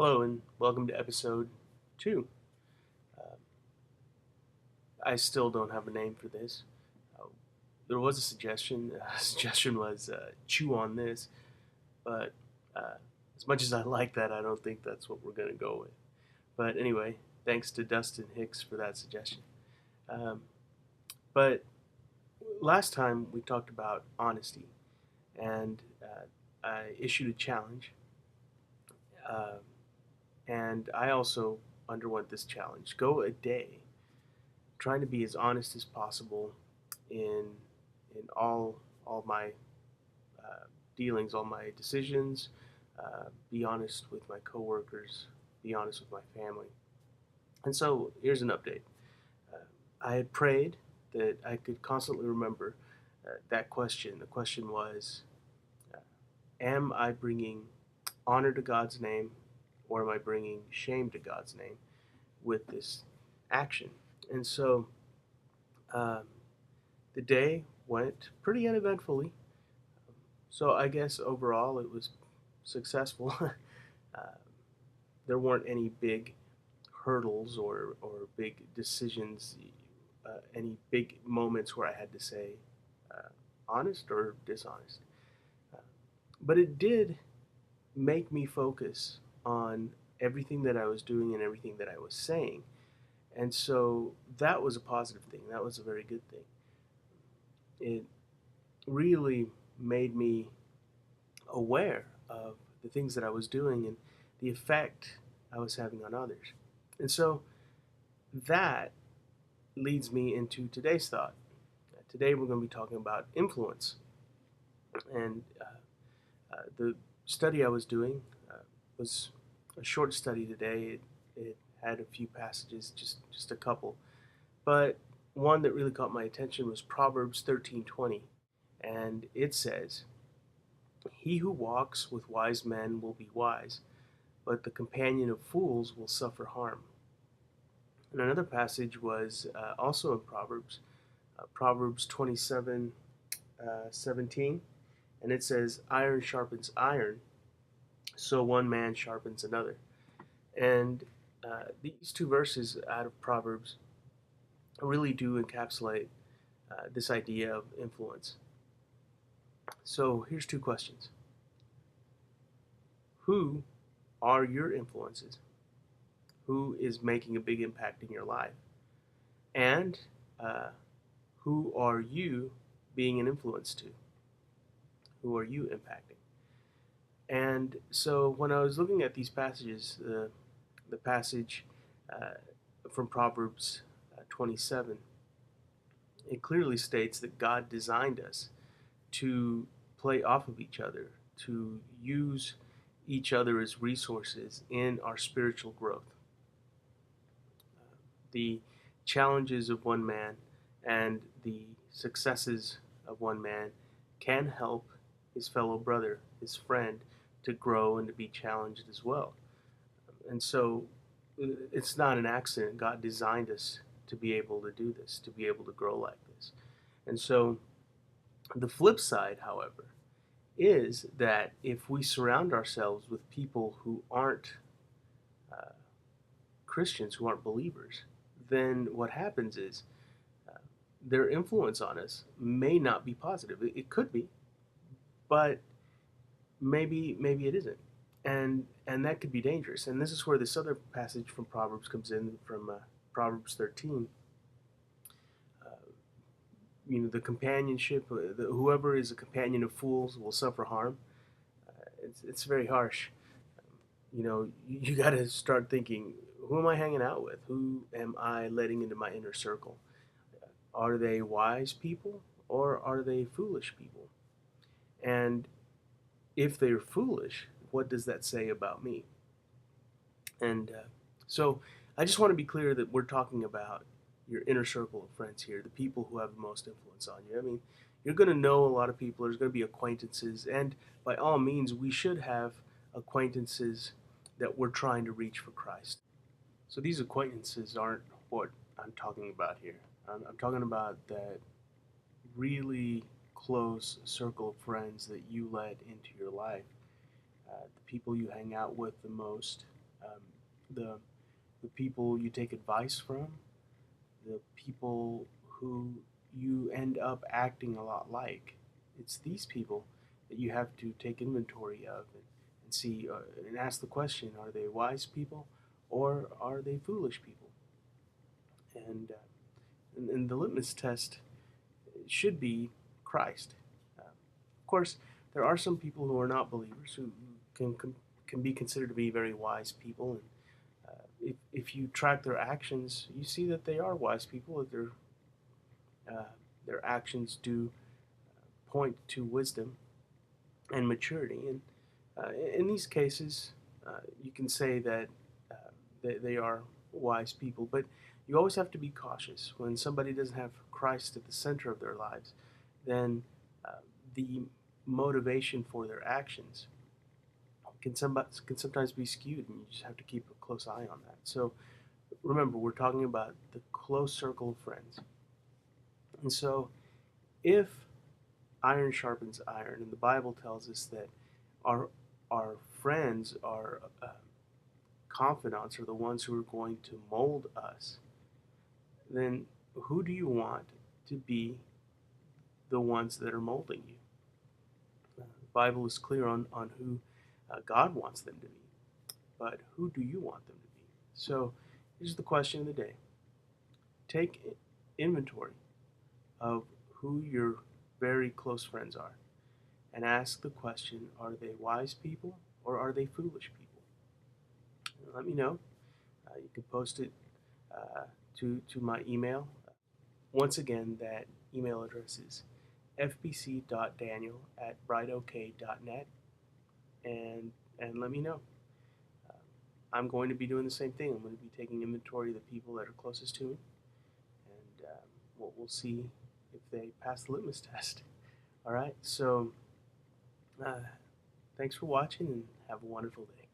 Hello and welcome to episode 2. Um, I still don't have a name for this. Uh, there was a suggestion. The suggestion was chew on this, but uh, as much as I like that, I don't think that's what we're going to go with. But anyway, thanks to Dustin Hicks for that suggestion. Um, but last time we talked about honesty, and I issued a challenge, um, and I also underwent this challenge. Go a day trying to be as honest as possible in in all my uh, dealings, all my decisions. Be honest with my coworkers. Be honest with my family. And so here's an update. Uh, I had prayed that I could constantly remember that question. The question was, uh, am I bringing honor to God's name, or am I bringing shame to God's name with this action? And so um, the day went pretty uneventfully. So I guess overall it was successful. uh, there weren't any big hurdles or big decisions, any big moments where I had to say honest or dishonest. Uh, but it did make me focus on everything that I was doing and everything that I was saying. And so that was a positive thing. That was a very good thing. It really made me aware of the things that I was doing and the effect I was having on others. And so that leads me into today's thought. Today we're going to be talking about influence. And the study I was doing was a short study today. It had a few passages, just a couple. But one that really caught my attention was Proverbs 13:20. And it says, "He who walks with wise men will be wise, but the companion of fools will suffer harm." And another passage was also in Proverbs, Proverbs 27, 17, and it says, "Iron sharpens iron, so one man sharpens another." And these two verses out of Proverbs really do encapsulate this idea of influence. So here's two questions. Who are your influences? Who is making a big impact in your life? And uh, who are you being an influence to? Who are you impacting? And so when I was looking at these passages, the passage uh, from Proverbs 27, it clearly states that God designed us to play off of each other, to use each other as resources in our spiritual growth. The challenges of one man and the successes of one man can help his fellow brother, his friend, to grow and to be challenged as well. And so it's not an accident. God designed us to be able to do this, to be able to grow like this. And so the flip side, however, is that if we surround ourselves with people who aren't uh, Christians, who aren't believers, then what happens is uh, their influence on us may not be positive. It could be, but maybe it isn't, and that could be dangerous. And this is where this other passage from Proverbs comes in, from Proverbs 13. Uh, the companionship, whoever is a companion of fools will suffer harm. It's very harsh. You got to start thinking, who am I hanging out with? Who am I letting into my inner circle? Are they wise people or are they foolish people? And if they're foolish, what does that say about me? And so I just want to be clear that we're talking about your inner circle of friends here, the people who have the most influence on you. I mean, you're going to know a lot of people, there's going to be acquaintances, and by all means, we should have acquaintances that we're trying to reach for Christ. So these acquaintances aren't what I'm talking about here. I'm talking about that really close circle of friends that you let into your life, the people you hang out with the most, um, the the people you take advice from, the people who you end up acting a lot like. It's these people that you have to take inventory of and see and ask the question: Are they wise people, or are they foolish people? And the litmus test should be Christ. Of course, there are some people who are not believers who can be considered to be very wise people. And if you track their actions, you see that they are wise people. That uh, their actions do point to wisdom and maturity. And in these cases, you can say that they are wise people. But you always have to be cautious when somebody doesn't have Christ at the center of their lives. Then uh, the motivation for their actions can sometimes be skewed, and you just have to keep a close eye on that. So remember, we're talking about the close circle of friends. And so if iron sharpens iron, and the Bible tells us that our our friends, our confidants, are the ones who are going to mold us, then who do you want to be the ones that are molding you? The Bible is clear on who God wants them to be, but who do you want them to be? So here's the question of the day: take inventory of who your very close friends are, and ask the question: Are they wise people, or are they foolish people? Let me know. You can post it uh, to my email. Once again, that email address is fbc.daniel@brightok.net, and let me know. Um, I'm going to be doing the same thing. I'm going to be taking inventory of the people that are closest to me, and we'll see if they pass the litmus test. All right. So, uh, thanks for watching, and have a wonderful day.